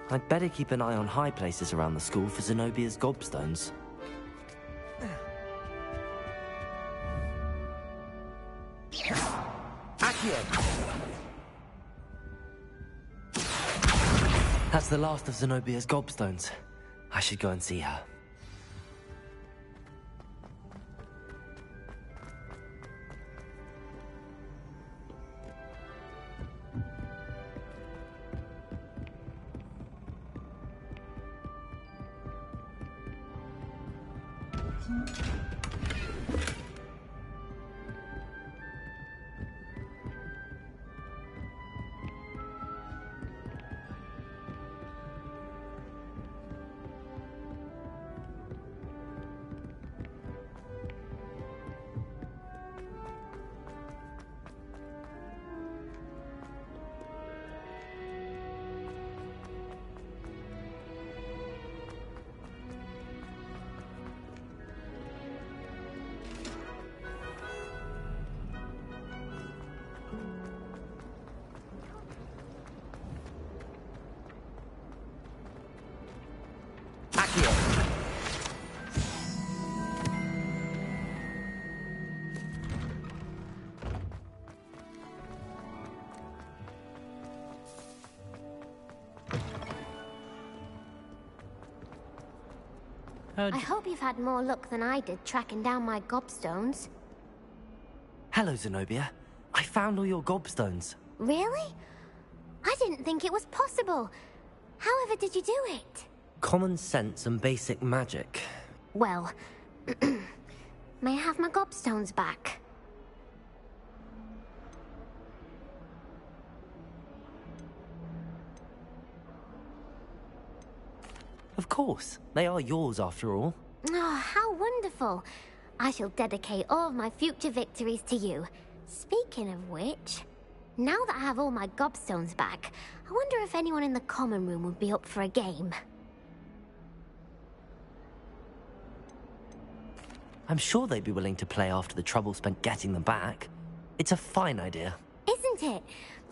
I'd better keep an eye on high places around the school for Zenobia's gobstones. That's the last of Zenobia's gobstones. I should go and see her. I hope you've had more luck than I did tracking down my gobstones. Hello, Zenobia. I found all your gobstones. Really? I didn't think it was possible. However did you do it? Common sense and basic magic. Well, may I have my gobstones back? Of course. They are yours after all. Oh, how wonderful. I shall dedicate all of my future victories to you. Speaking of which, now that I have all my gobstones back, I wonder if anyone in the common room would be up for a game. I'm sure they'd be willing to play after the trouble spent getting them back. It's a fine idea. Isn't it?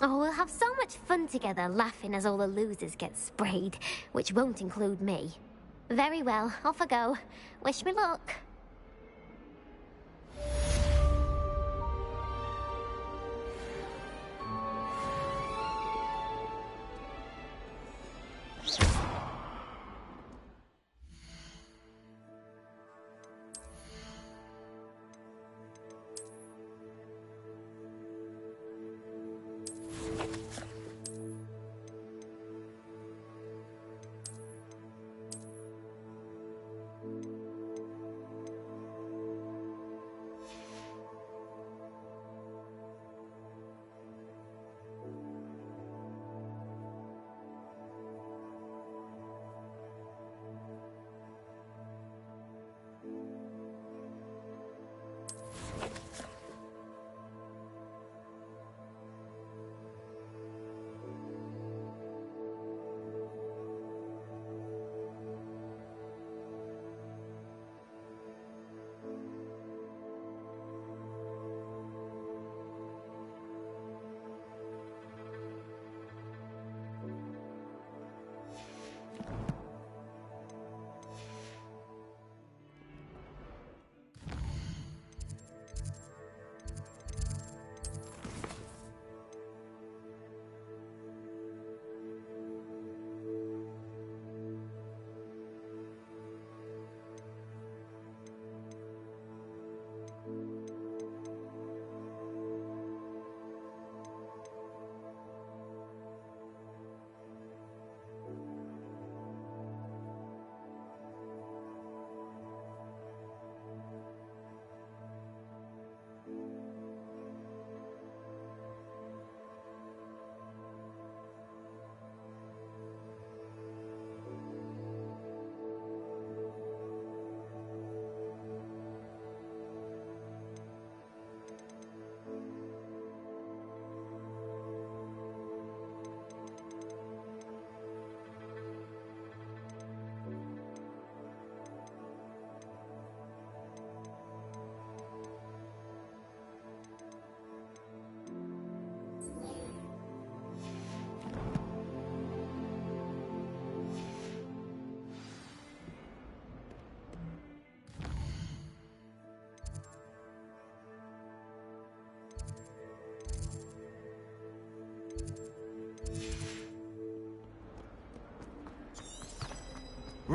Oh, we'll have so much fun together, laughing as all the losers get sprayed, which won't include me. Very well, off I go. Wish me luck.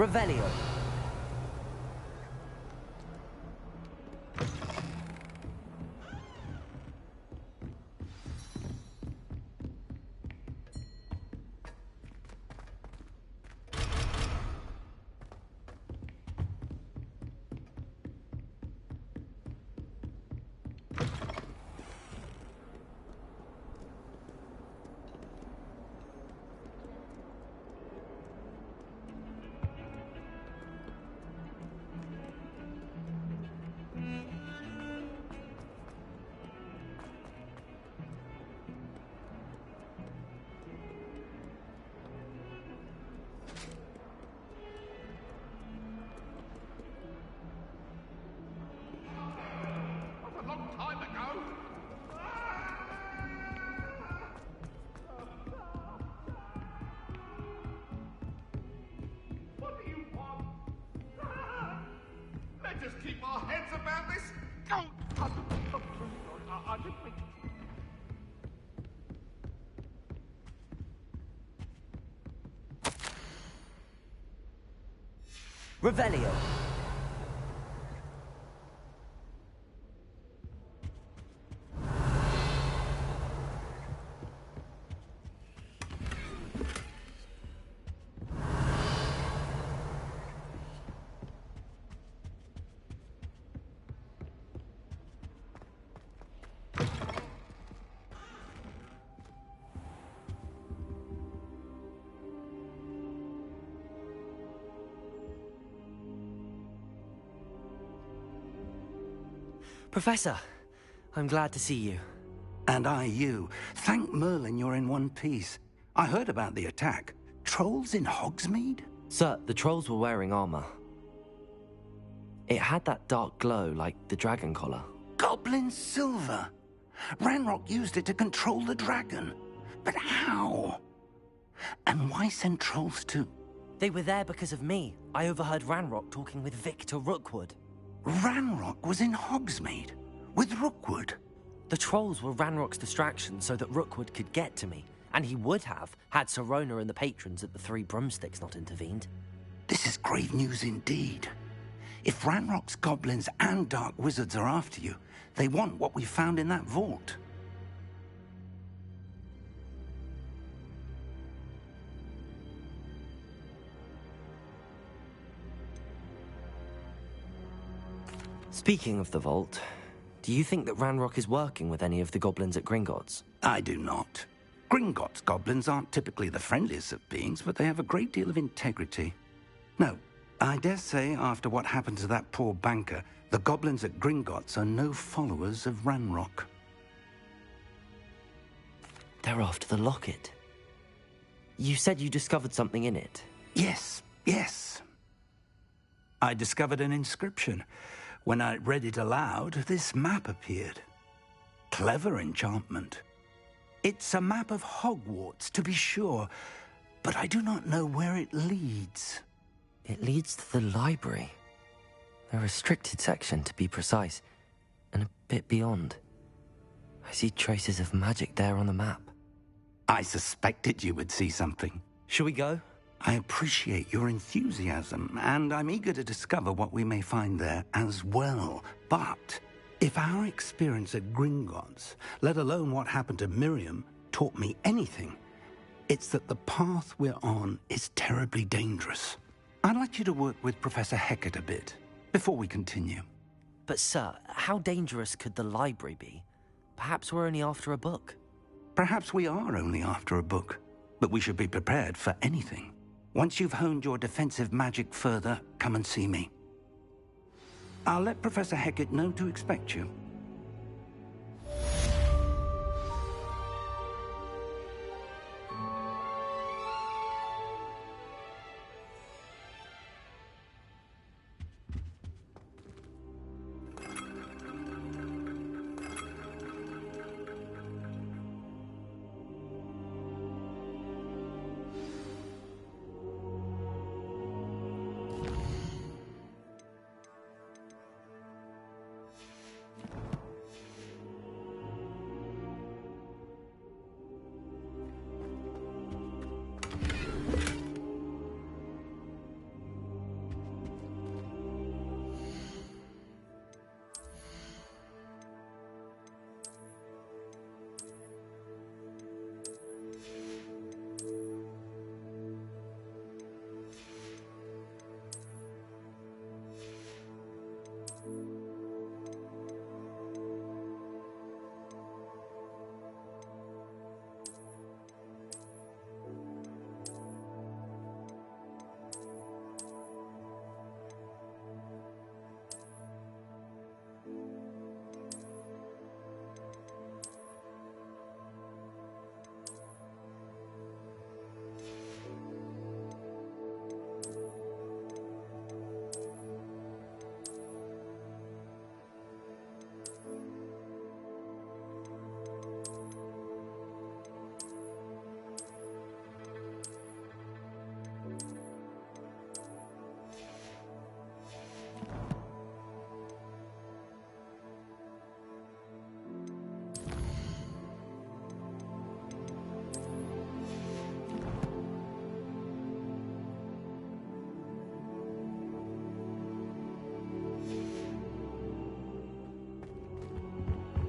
Revelio. Just keep our heads about this. Oh, I didn't mean to. Revelio. Professor, I'm glad to see you. And I you. Thank Merlin you're in one piece. I heard about the attack. Trolls in Hogsmeade? Sir, the trolls were wearing armor. It had that dark glow like the dragon collar. Goblin silver. Ranrock used it to control the dragon. But how? And why send trolls to... They were there because of me. I overheard Ranrock talking with Victor Rookwood. Ranrock was in Hogsmeade? With Rookwood? The trolls were Ranrock's distraction so that Rookwood could get to me. And he would have, had Sirona and the patrons at the Three Broomsticks not intervened. This is grave news indeed. If Ranrock's goblins and dark wizards are after you, they want what we found in that vault. Speaking of the vault, do you think that Ranrock is working with any of the goblins at Gringotts? I do not. Gringotts goblins aren't typically the friendliest of beings, but they have a great deal of integrity. No, I dare say after what happened to that poor banker, the goblins at Gringotts are no followers of Ranrock. They're after the locket. You said you discovered something in it. Yes. I discovered an inscription. When I read it aloud, this map appeared. Clever enchantment. It's a map of Hogwarts, to be sure, but I do not know where it leads. It leads to the library. A restricted section, to be precise, and a bit beyond. I see traces of magic there on the map. I suspected you would see something. Shall we go? I appreciate your enthusiasm, and I'm eager to discover what we may find there as well. But if our experience at Gringotts, let alone what happened to Miriam, taught me anything, it's that the path we're on is terribly dangerous. I'd like you to work with Professor Hecat a bit before we continue. But sir, how dangerous could the library be? Perhaps we're only after a book. Perhaps we are only after a book, but we should be prepared for anything. Once you've honed your defensive magic further, come and see me. I'll let Professor Hecat know to expect you.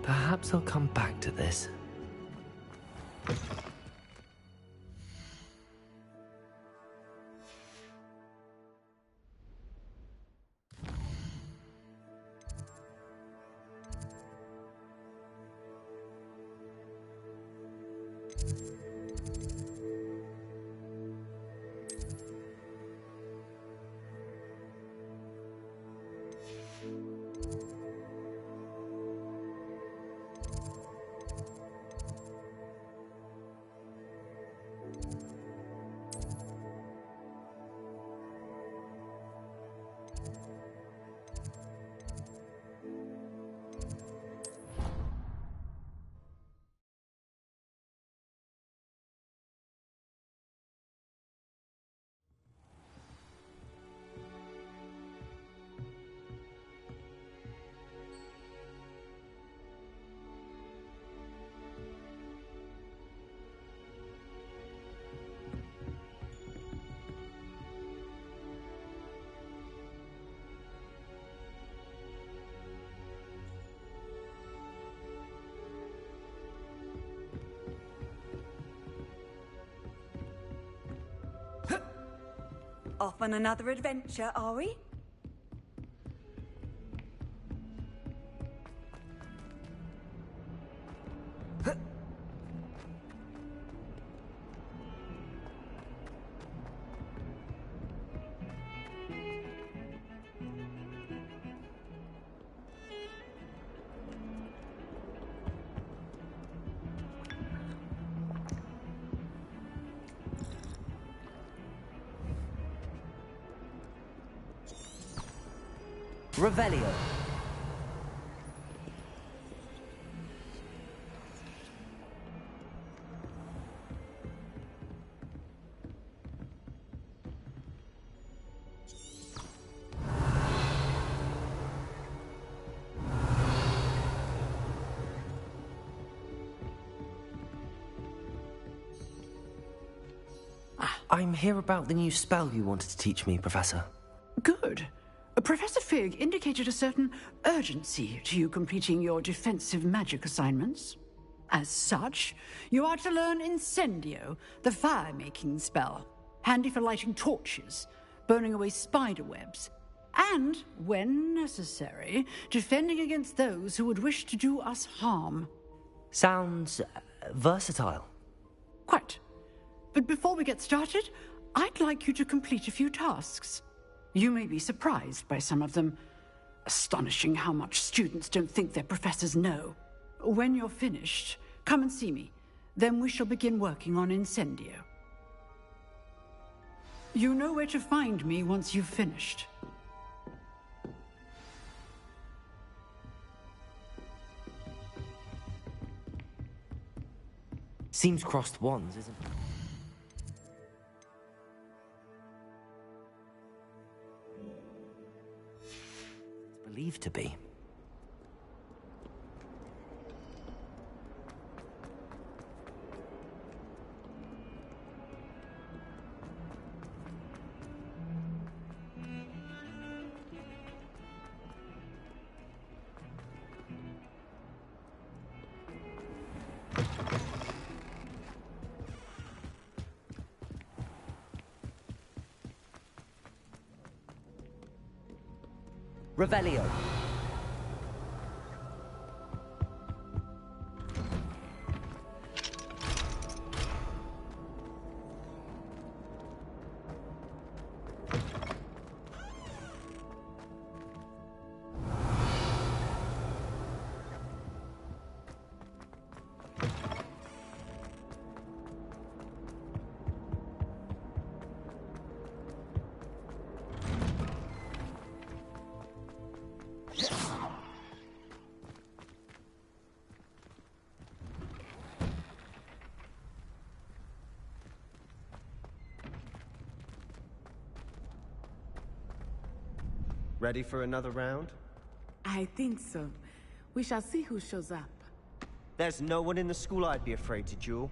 Perhaps I'll come back to this. Off on another adventure, are we? Revelio. I'm here about the new spell you wanted to teach me, Professor. Good. Professor Fig indicated a certain urgency to you completing your defensive magic assignments. As such, you are to learn Incendio, the fire-making spell, handy for lighting torches, burning away spider webs, and, when necessary, defending against those who would wish to do us harm. Sounds versatile. Quite. But before we get started, I'd like you to complete a few tasks. You may be surprised by some of them. Astonishing how much students don't think their professors know. When you're finished, come and see me. Then we shall begin working on Incendio. You know where to find me once you've finished. Seems crossed wands, isn't it? Believed to be. Revelio. Ready for another round? I think so. We shall see who shows up. There's no one in the school I'd be afraid to duel.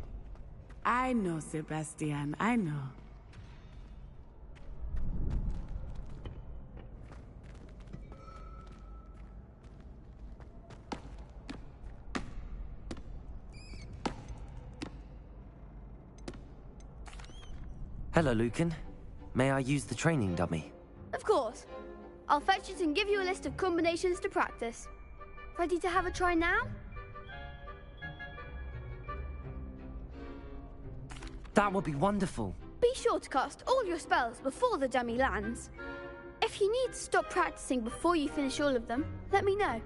I know, Sebastian, I know. Hello, Lucan. May I use the training dummy? Of course. I'll fetch it and give you a list of combinations to practice. Ready to have a try now? That would be wonderful. Be sure to cast all your spells before the dummy lands. If you need to stop practicing before you finish all of them, let me know.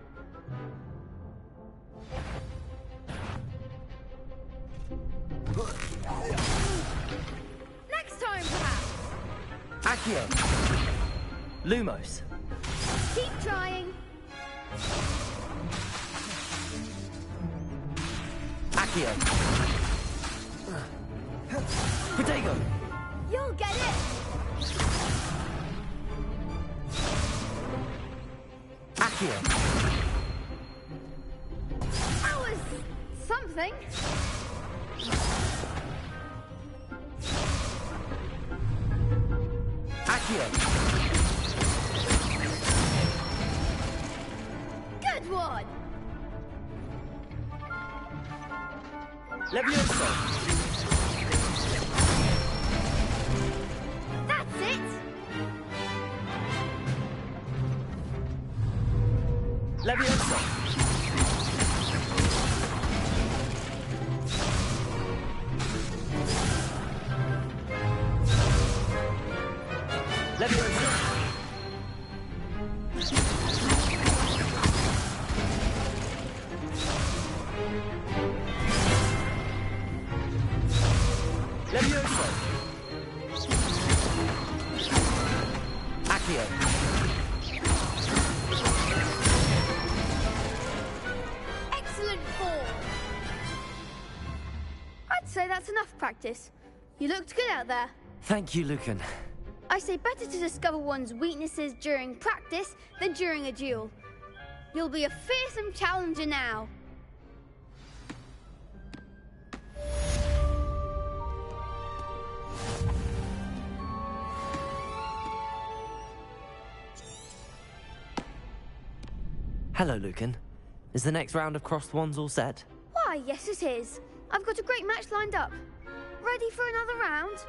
Next time, perhaps! Accio! Lumos! Keep trying! Accio! Protego! You'll get it! Accio! That was something. Accio! Good one! Levioso! That's it! Levioso! Levioso! Levioso! Accio! Excellent form! I'd say that's enough practice. You looked good out there. Thank you, Lucan. I say better to discover one's weaknesses during practice than during a duel. You'll be a fearsome challenger now. Hello, Lucan. Is the next round of crossed wands all set? Why, yes it is. I've got a great match lined up. Ready for another round?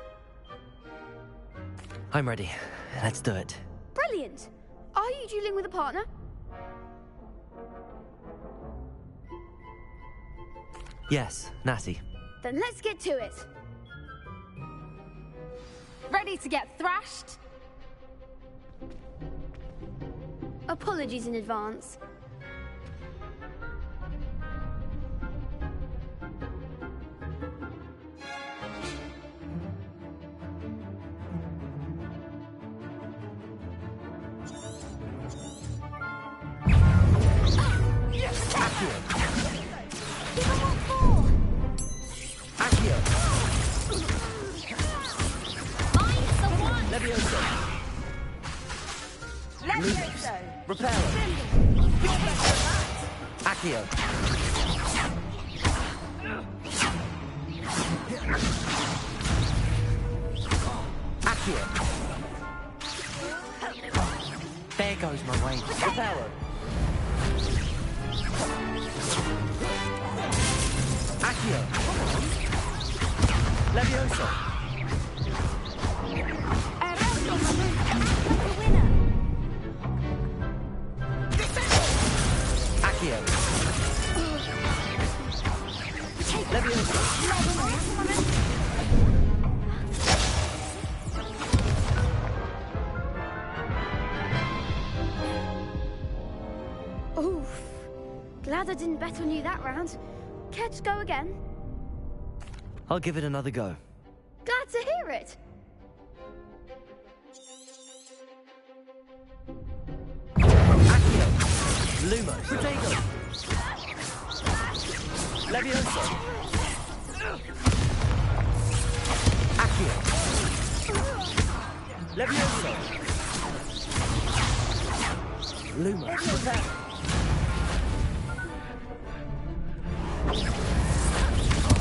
I'm ready. Let's do it. Brilliant. Are you dueling with a partner? Yes, Natty. Then let's get to it. Ready to get thrashed? Apologies in advance. Levioso! Levioso! Reparo! You're better than that! Accio! Accio! There goes my way. Reparo! Accio! Levioso! Accio! Levioso! Oof. Glad I didn't bet on you that round. Care to go again? I'll give it another go. Glad to hear it. Accio! Lumo! Protego! Levioso! Accio! Levioso! Lumo! Prepare!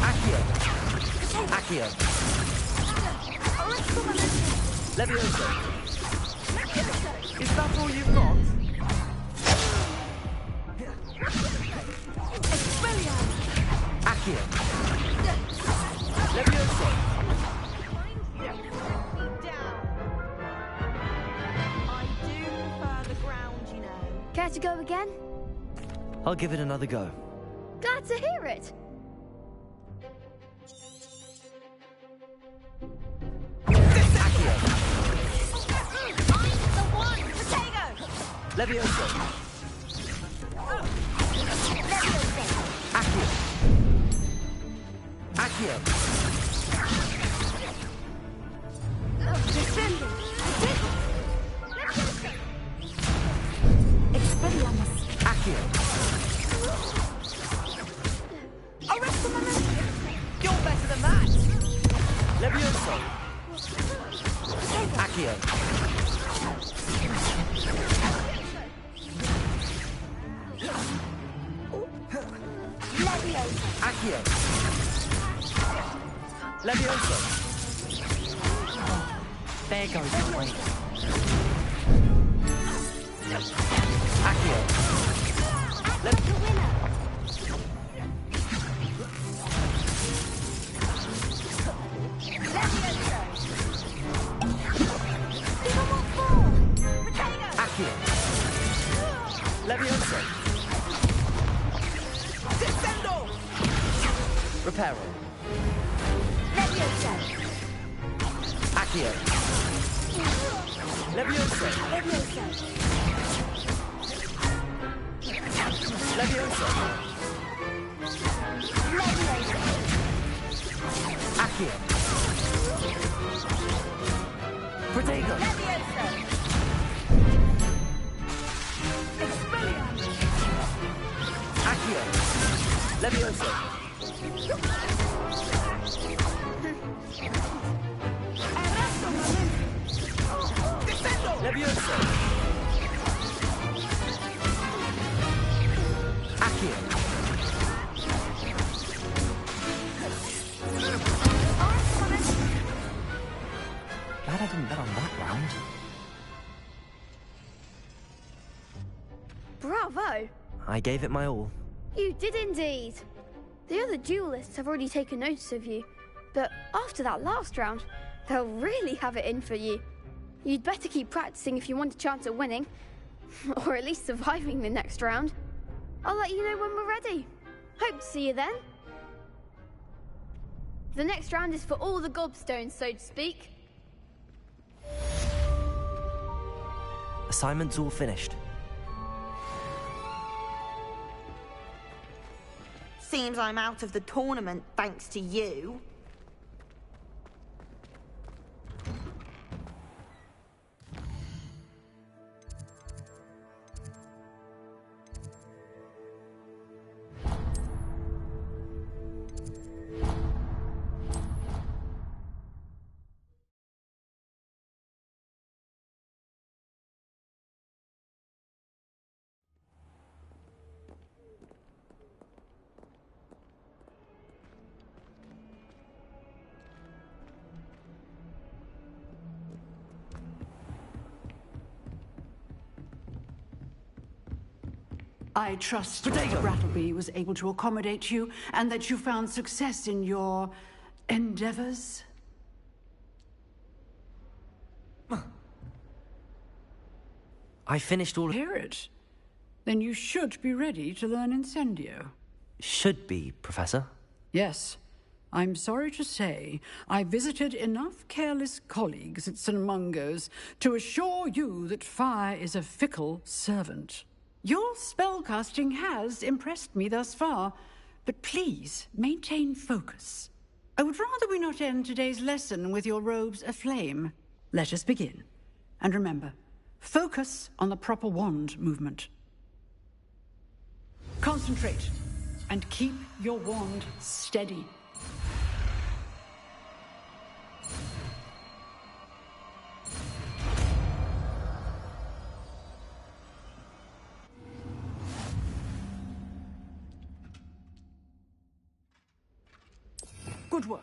Accio! Accio! Levioso! Is that all you've got? Accio! Levioso! Care to go again? I'll give it another go. Glad to hear it. Levioso! Accio! Accio! Descending! Accio! Arrest the momentum! You're better than that! Levioso! Accio! Accio! Levioso! There goes the weight. Accio! Accio! Levioso! Descendo! Reparo! Accio! Levioso! Levioso! Accio! Protego! Accio! Levioso! Levioso! Accio! Glad I didn't bet on that round. Bravo! I gave it my all. You did indeed. The other duelists have already taken notice of you, but after that last round, they'll really have it in for you. You'd better keep practicing if you want a chance at winning, or at least surviving the next round. I'll let you know when we're ready. Hope to see you then. The next round is for all the gobstones, so to speak. Assignment's all finished. Seems I'm out of the tournament thanks to you. I trust Brattleby was able to accommodate you and that you found success in your endeavors. I finished all of... Hear it? Then you should be ready to learn Incendio. Should be, Professor. Yes. I'm sorry to say, I visited enough careless colleagues at St. Mungo's to assure you that fire is a fickle servant. Your spellcasting has impressed me thus far, but please maintain focus. I would rather we not end today's lesson with your robes aflame. Let us begin. And remember, focus on the proper wand movement. Concentrate, and keep your wand steady. Good work.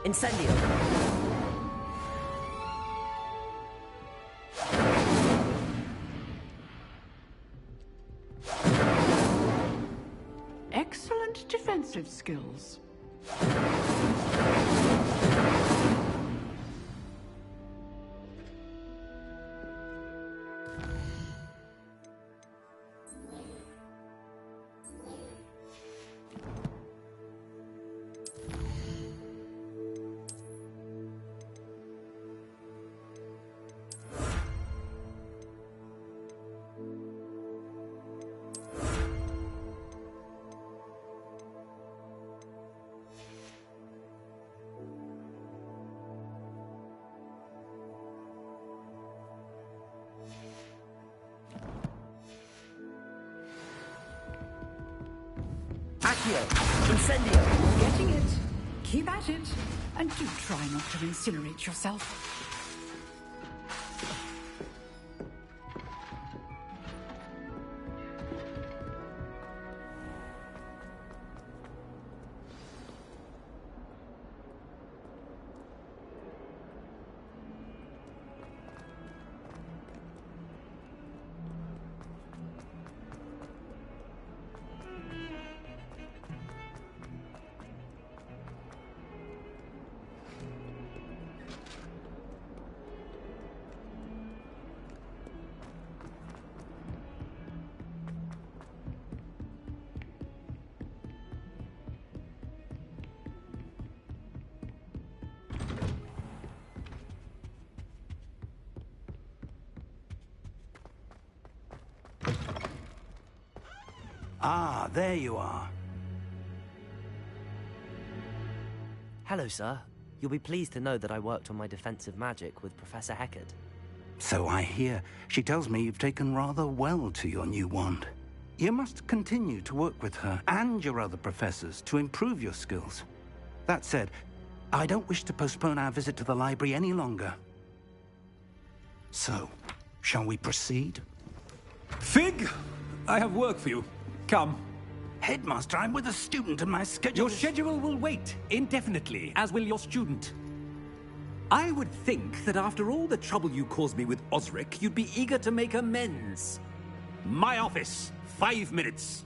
Incendio! Excellent defensive skills. Accio! Incendio! Getting it. Keep at it. And do try not to incinerate yourself. Ah, there you are. Hello, sir. You'll be pleased to know that I worked on my defensive magic with Professor Heckard. So I hear. She tells me you've taken rather well to your new wand. You must continue to work with her and your other professors to improve your skills. That said, I don't wish to postpone our visit to the library any longer. So, shall we proceed? Fig! I have work for you. Come. Headmaster, I'm with a student and my schedule Your schedule will wait indefinitely, as will your student. I would think that after all the trouble you caused me with Osric, you'd be eager to make amends. My office, 5 minutes.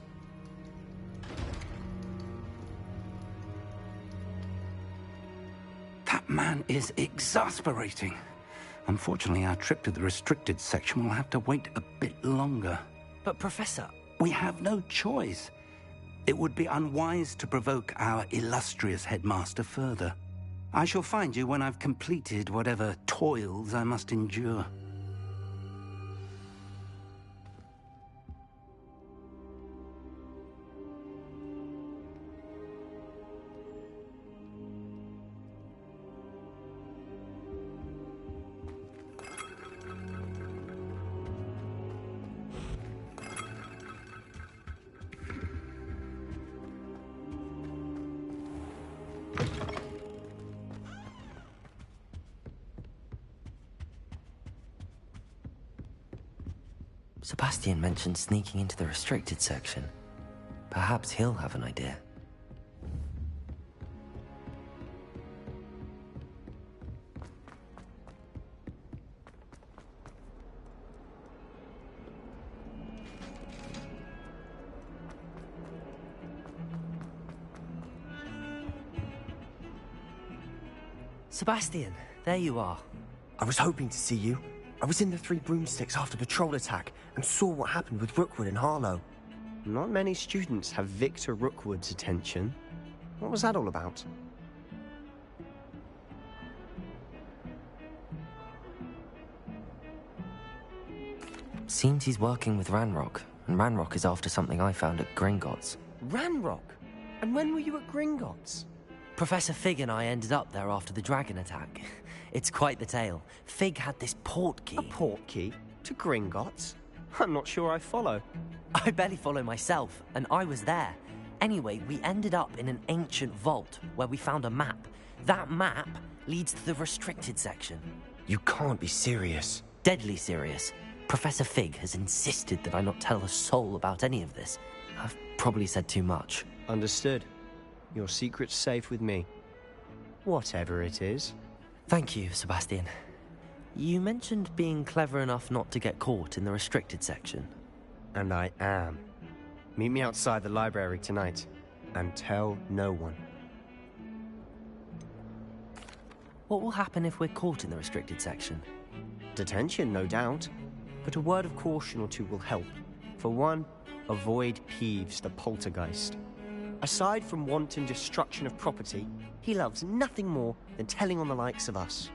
That man is exasperating. Unfortunately, our trip to the restricted section will have to wait a bit longer. But, Professor... We have no choice. It would be unwise to provoke our illustrious headmaster further. I shall find you when I've completed whatever toils I must endure. Sebastian mentioned sneaking into the restricted section. Perhaps he'll have an idea. Sebastian, there you are. I was hoping to see you. I was in the Three Broomsticks after patrol attack and saw what happened with Rookwood and Harlow. Not many students have Victor Rookwood's attention. What was that all about? Seems he's working with Ranrock, and Ranrock is after something I found at Gringotts. Ranrock? And when were you at Gringotts? Professor Fig and I ended up there after the dragon attack. It's quite the tale. Fig had this port key. A port key? To Gringotts? I'm not sure I follow. I barely follow myself, and I was there. Anyway, we ended up in an ancient vault where we found a map. That map leads to the restricted section. You can't be serious. Deadly serious. Professor Fig has insisted that I not tell a soul about any of this. I've probably said too much. Understood. Your secret's safe with me. Whatever it is. Thank you, Sebastian. You mentioned being clever enough not to get caught in the restricted section. And I am. Meet me outside the library tonight, and tell no one. What will happen if we're caught in the restricted section? Detention, no doubt. But a word of caution or two will help. For one, avoid Peeves, the poltergeist. Aside from wanton destruction of property, he loves nothing more than telling on the likes of us.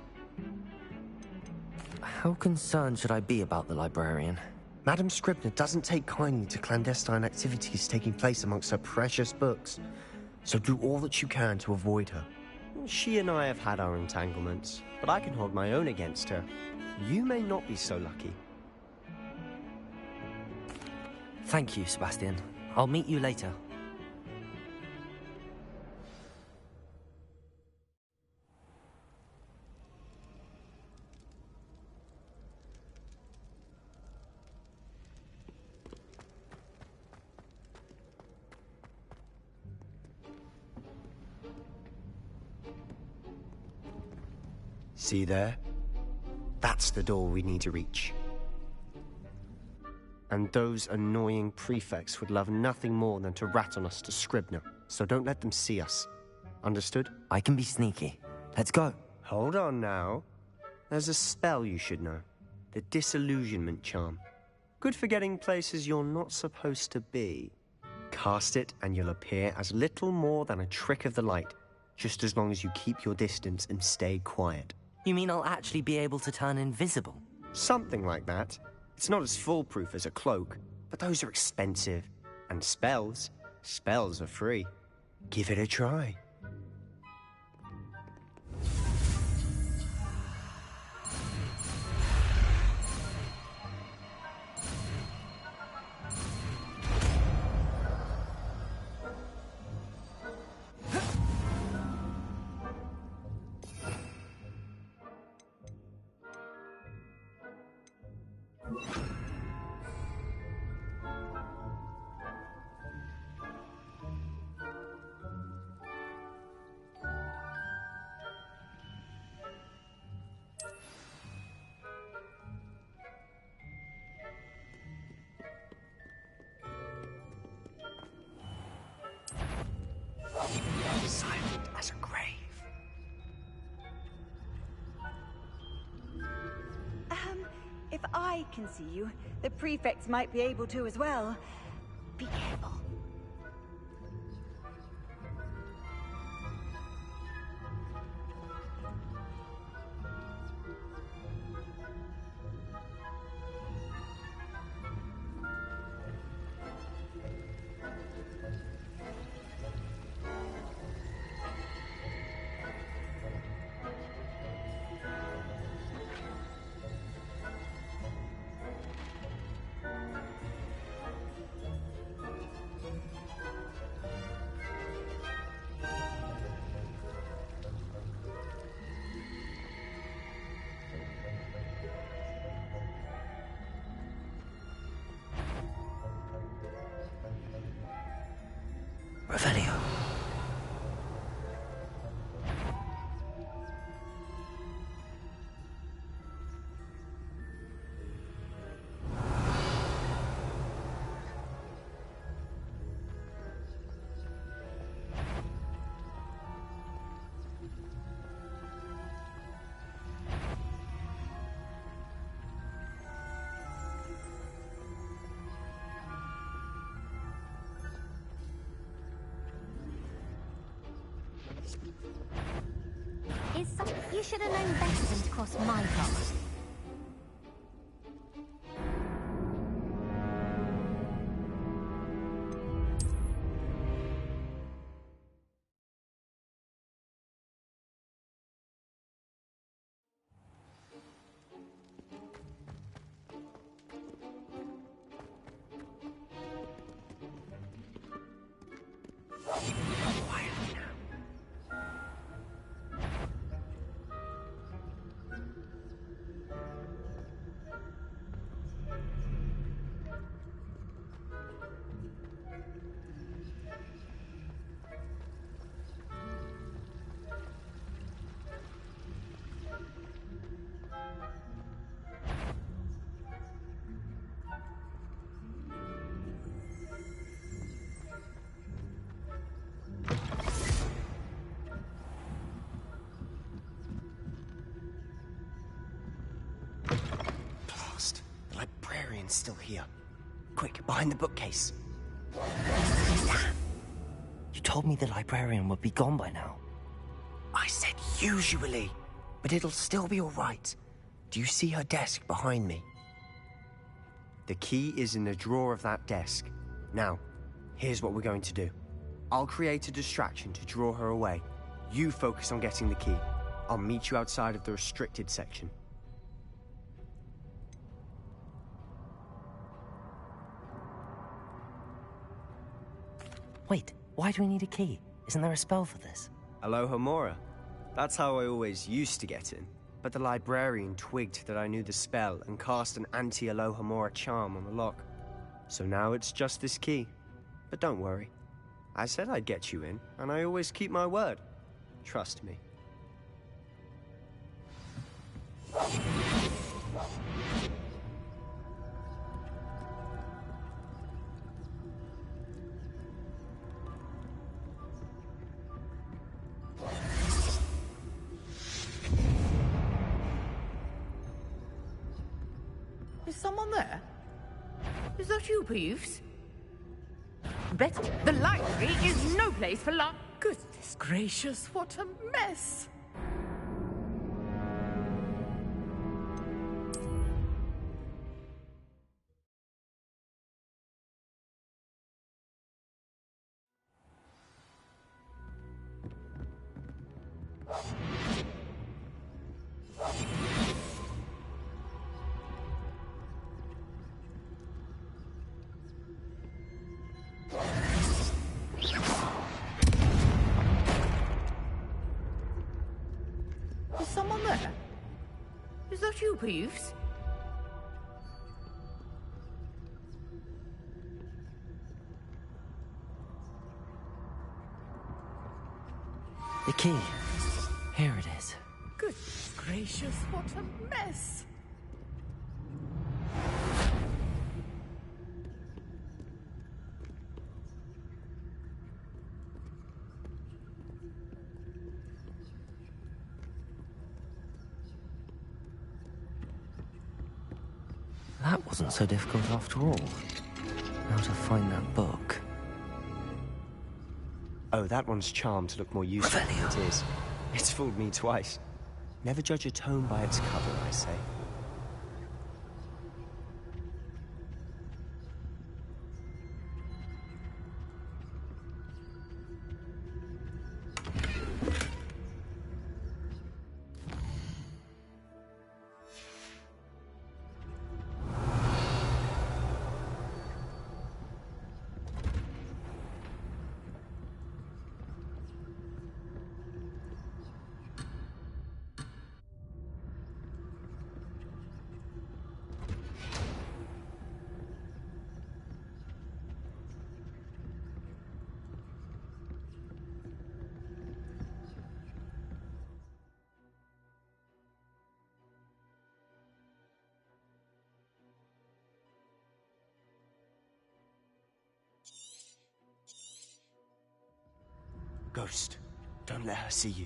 How concerned should I be about the librarian? Madame Scribner doesn't take kindly to clandestine activities taking place amongst her precious books, so do all that you can to avoid her. She and I have had our entanglements, but I can hold my own against her. You may not be so lucky. Thank you, Sebastian. I'll meet you later. See there? That's the door we need to reach. And those annoying prefects would love nothing more than to rat on us to Scribner, so don't let them see us. Understood? I can be sneaky. Let's go. Hold on now. There's a spell you should know. The disillusionment charm. Good for getting places you're not supposed to be. Cast it and you'll appear as little more than a trick of the light, just as long as you keep your distance and stay quiet. You mean I'll actually be able to turn invisible? Something like that. It's not as foolproof as a cloak, but those are expensive. And spells are free. Give it a try. Silent as a grave. If I can see you, the prefects might be able to as well. Be careful. Revelio. Is something you should have known better than to cross my path. here. Quick, behind the bookcase. Damn. You told me the librarian would be gone by now. I said usually, but it'll still be all right. Do you see her desk behind me? The key is in the drawer of that desk. Now, here's what we're going to do. I'll create a distraction to draw her away. You focus on getting the key. I'll meet you outside of the restricted section. Wait, why do we need a key? Isn't there a spell for this? Alohomora. That's how I always used to get in. But the librarian twigged that I knew the spell and cast an anti-Alohomora charm on the lock. So now it's just this key. But don't worry. I said I'd get you in, and I always keep my word. Trust me. Is someone there? Is that you, Peeves? Betty, the library is no place for luck. Goodness gracious, what a mess! Is someone there? Is that you, Peeves? The key. Here it is. Goodness gracious, what a mess! That wasn't so difficult after all. Now to find that book. Oh, that one's charmed to look more useful than it is. It's fooled me twice. Never judge a tome by its cover, I say. Ghost, don't let her see you.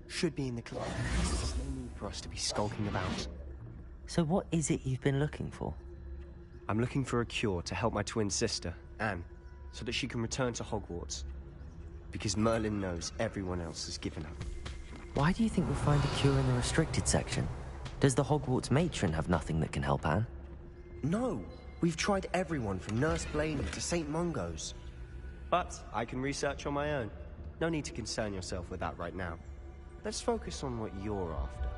Should be in the club. There's no need for us to be skulking about. So what is it you've been looking for? I'm looking for a cure to help my twin sister, Anne, so that she can return to Hogwarts. Because Merlin knows everyone else has given up. Why do you think we'll find a cure in the restricted section? Does the Hogwarts matron have nothing that can help Anne? No! We've tried everyone from Nurse Blaney to St. Mungo's. But I can research on my own. No need to concern yourself with that right now. Let's focus on what you're after.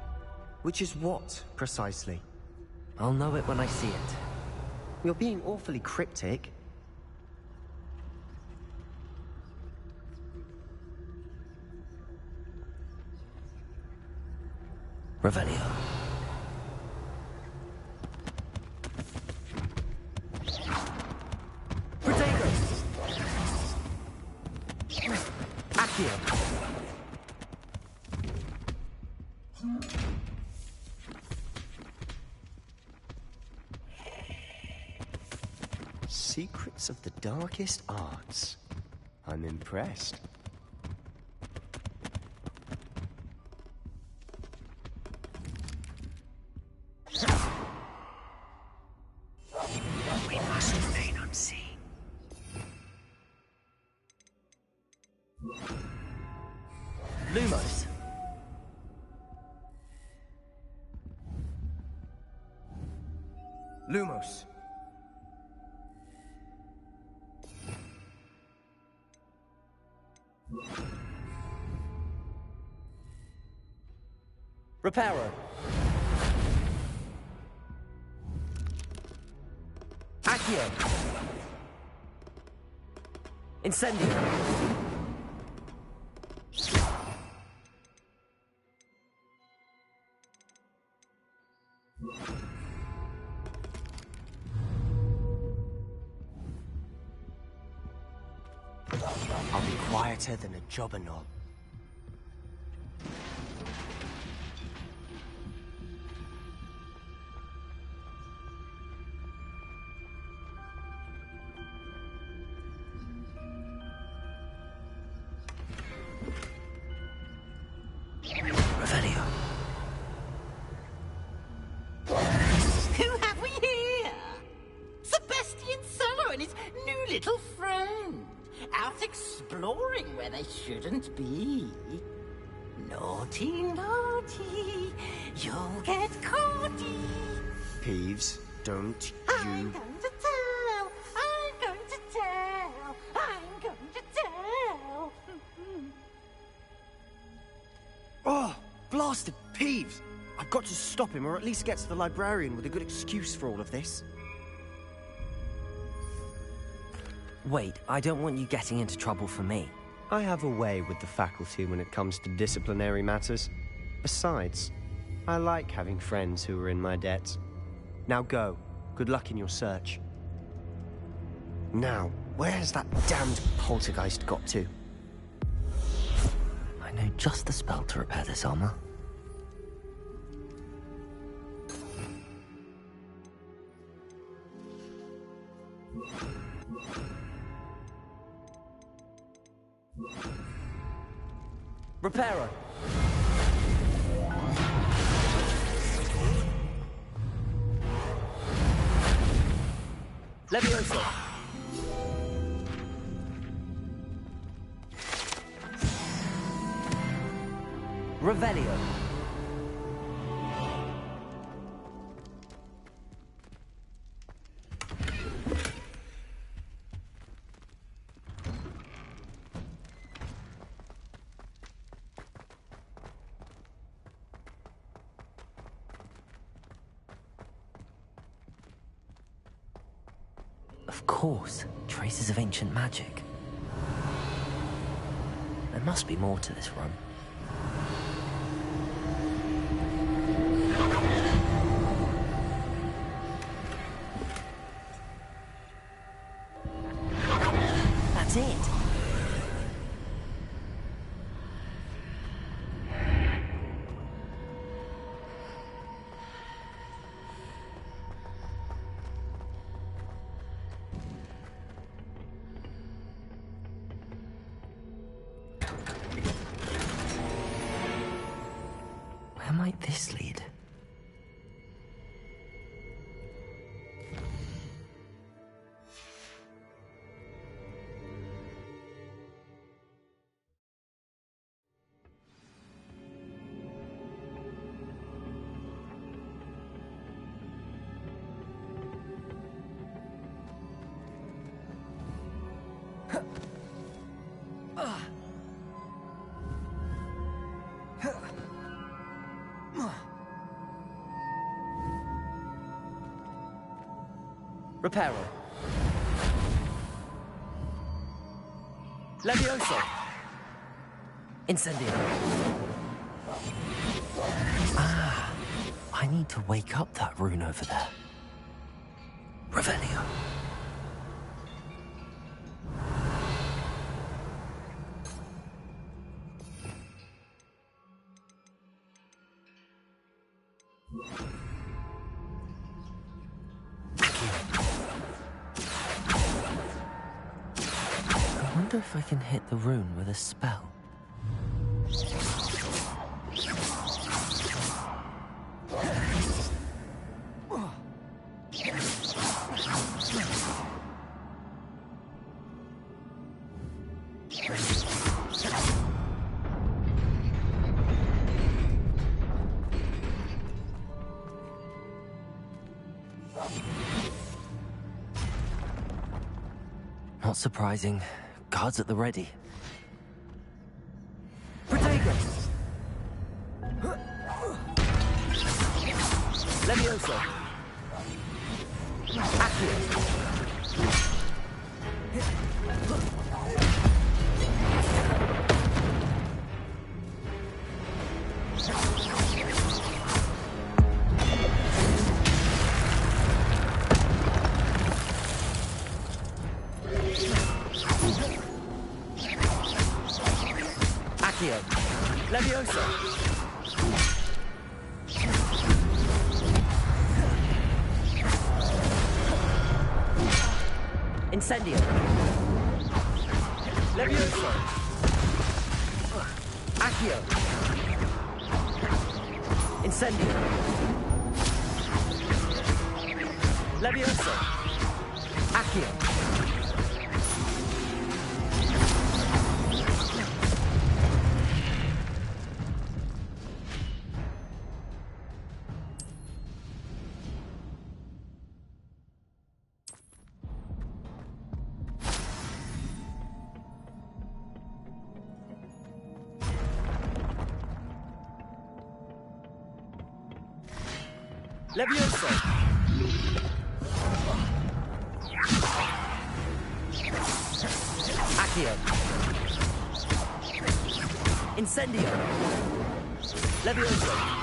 Which is what, precisely? I'll know it when I see it. You're being awfully cryptic. Revelio. Accio. Secrets of the darkest arts. I'm impressed. We must remain unseen. Lumos. Lumos. Reparo. Accio. Incendio. I'll be quieter than a jobber knob. Revelio. Who have we here? Sebastian Solo and his new little friend. Out exploring where they shouldn't be. Naughty, naughty. You'll get caughty. Peeves, don't I'm you... going to tell. I'm going to tell. I'm going to tell. Oh, blasted Peeves! I've got to stop him, or at least get to the librarian with a good excuse for all of this. Wait, I don't want you getting into trouble for me. I have a way with the faculty when it comes to disciplinary matters. Besides, I like having friends who are in my debt. Now go. Good luck in your search. Now, where has that damned poltergeist got to? I know just the spell to repair this armor. Reparo. Levioso. Revelio. Of course, traces of ancient magic. There must be more to this run. That's it. Where might this lead? Reparo. Levioso. Incendio. Ah, I need to wake up that rune over there. Revelio. wonder if I can hit the rune with a spell. Not surprising. Guards at the ready. Protego! Levioso! Accio! Accio! Levioso! Incendio! Levioso! Accio! Incendio! Levioso! Accio! Levioso! Accio! Incendio! Levioso!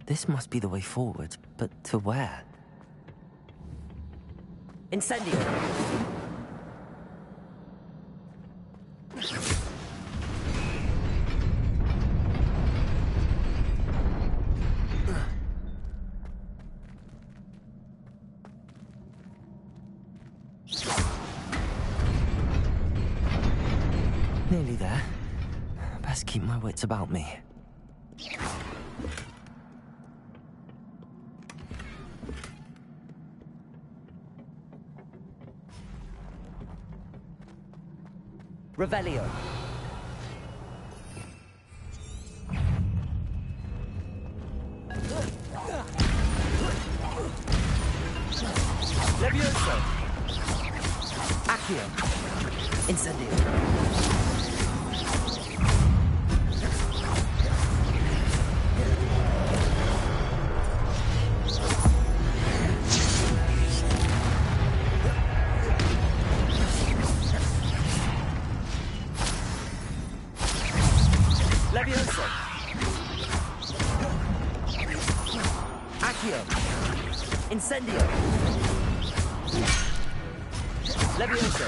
This must be the way forward, but to where? Incendio! Nearly there. Best keep my wits about me. Revelio. Levioso. Accio. Incendio. Levioso. Accio. Incendio. Levioso.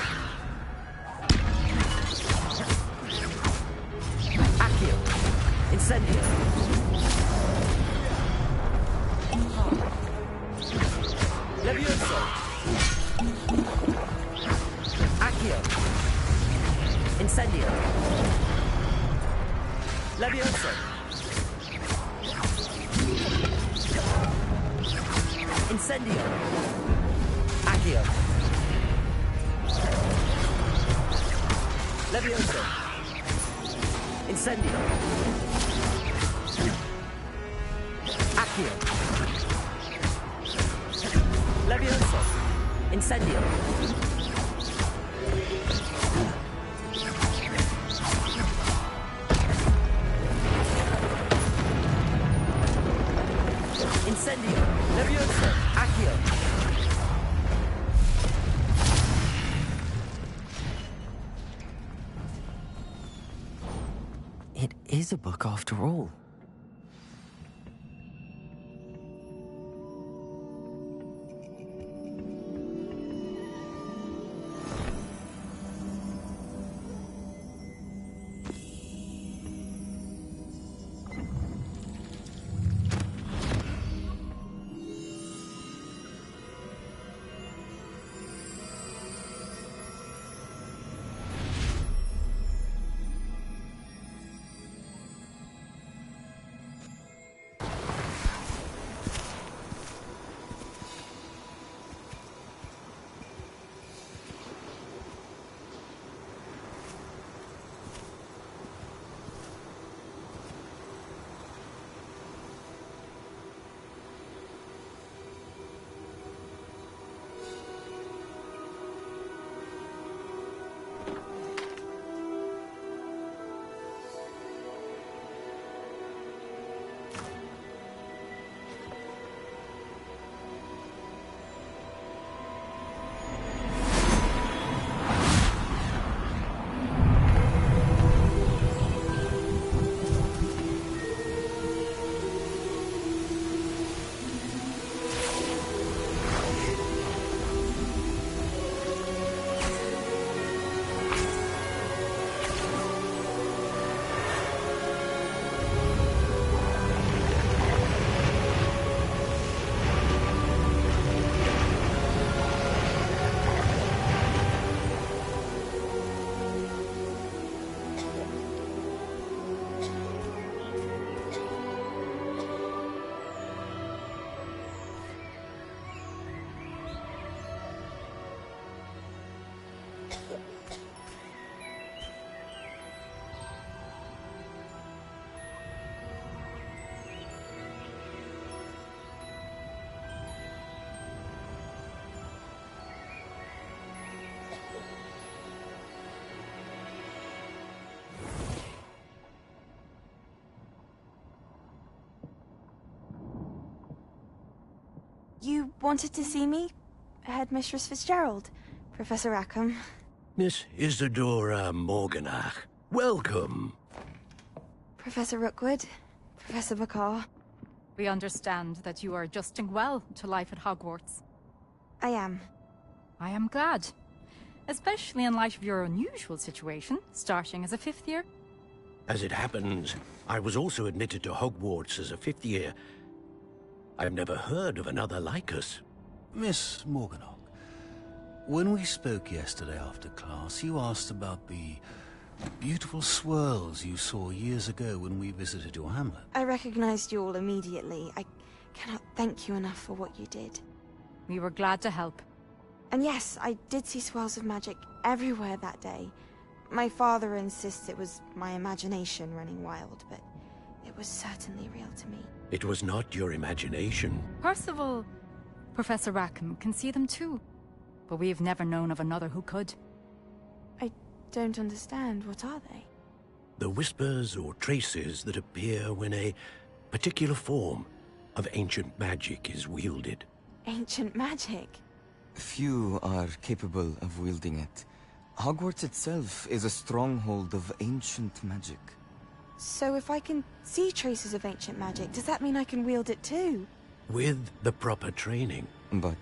Accio. Incendio. Levioso. Accio. Incendio. Levioso. Incendio. Accio. Levioso. Incendio. Accio. Levioso. Incendio. It is a book after all. You wanted to see me? Headmistress Fitzgerald, Professor Rackham. Miss Isadora Morganach, welcome. Professor Rookwood, Professor McCaw. We understand that you are adjusting well to life at Hogwarts. I am. I am glad. Especially in light of your unusual situation, starting as a 5th year. As it happens, I was also admitted to Hogwarts as a 5th year. I've never heard of another like us. Miss Morganach, when we spoke yesterday after class, you asked about the beautiful swirls you saw years ago when we visited your hamlet. I recognized you all immediately. I cannot thank you enough for what you did. We were glad to help. And yes, I did see swirls of magic everywhere that day. My father insists it was my imagination running wild, but it was certainly real to me. It was not your imagination. Percival, Professor Rackham can see them too. But we've never known of another who could. I don't understand. What are they? The whispers or traces that appear when a particular form of ancient magic is wielded. Ancient magic? Few are capable of wielding it. Hogwarts itself is a stronghold of ancient magic. So if I can see traces of ancient magic, does that mean I can wield it too? With the proper training. But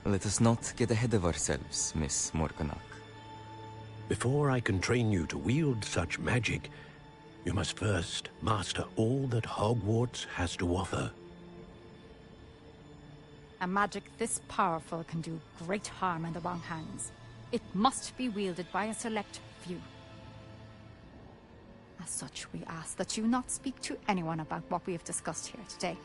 let us not get ahead of ourselves, Miss Morganach. Before I can train you to wield such magic, you must first master all that Hogwarts has to offer. A magic this powerful can do great harm in the wrong hands. It must be wielded by a select few. As such, we ask that you not speak to anyone about what we have discussed here today.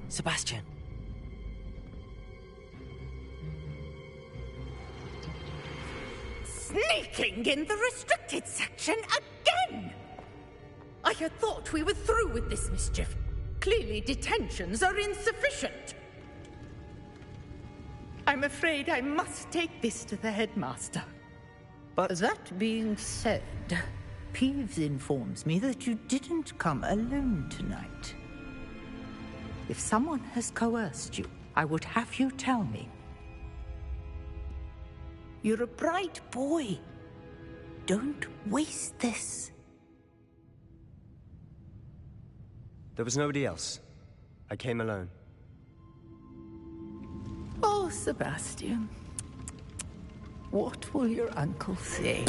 Sebastian. Sneaking in the restricted section again! I had thought we were through with this mischief. Clearly detentions are insufficient. I'm afraid I must take this to the headmaster. But that being said, Peeves informs me that you didn't come alone tonight. If someone has coerced you, I would have you tell me. You're a bright boy. Don't waste this. There was nobody else. I came alone. Oh, Sebastian. What will your uncle say?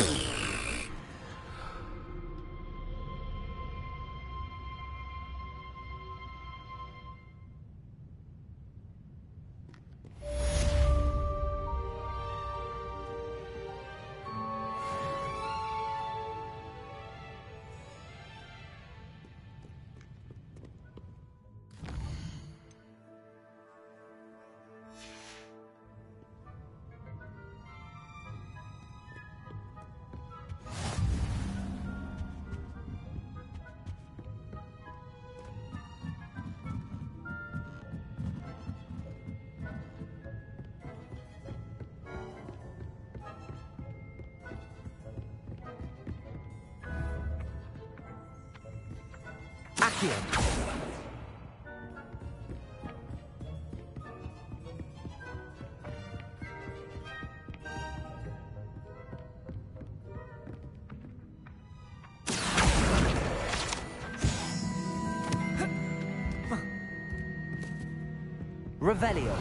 Revelio.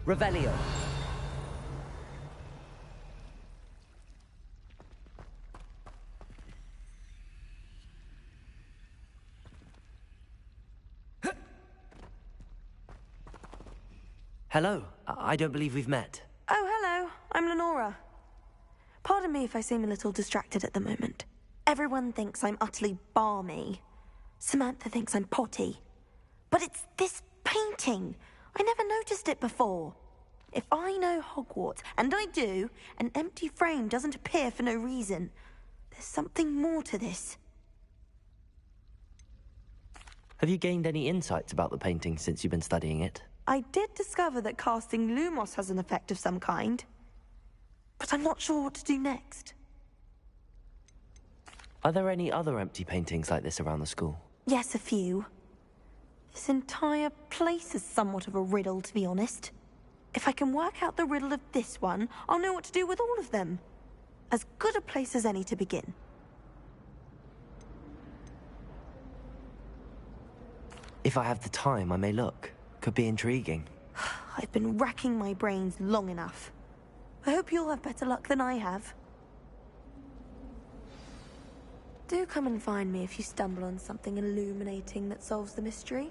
Revelio. Hello. I don't believe we've met. Oh, hello. I'm Lenora. Pardon me if I seem a little distracted at the moment. Everyone thinks I'm utterly balmy. Samantha thinks I'm potty. But it's this painting. I never noticed it before. If I know Hogwarts, and I do, an empty frame doesn't appear for no reason. There's something more to this. Have you gained any insights about the painting since you've been studying it? I did discover that casting Lumos has an effect of some kind. But I'm not sure what to do next. Are there any other empty paintings like this around the school? Yes, a few. This entire place is somewhat of a riddle, to be honest. If I can work out the riddle of this one, I'll know what to do with all of them. As good a place as any to begin. If I have the time, I may look. Could be intriguing. I've been racking my brains long enough. I hope you'll have better luck than I have. Do come and find me if you stumble on something illuminating that solves the mystery.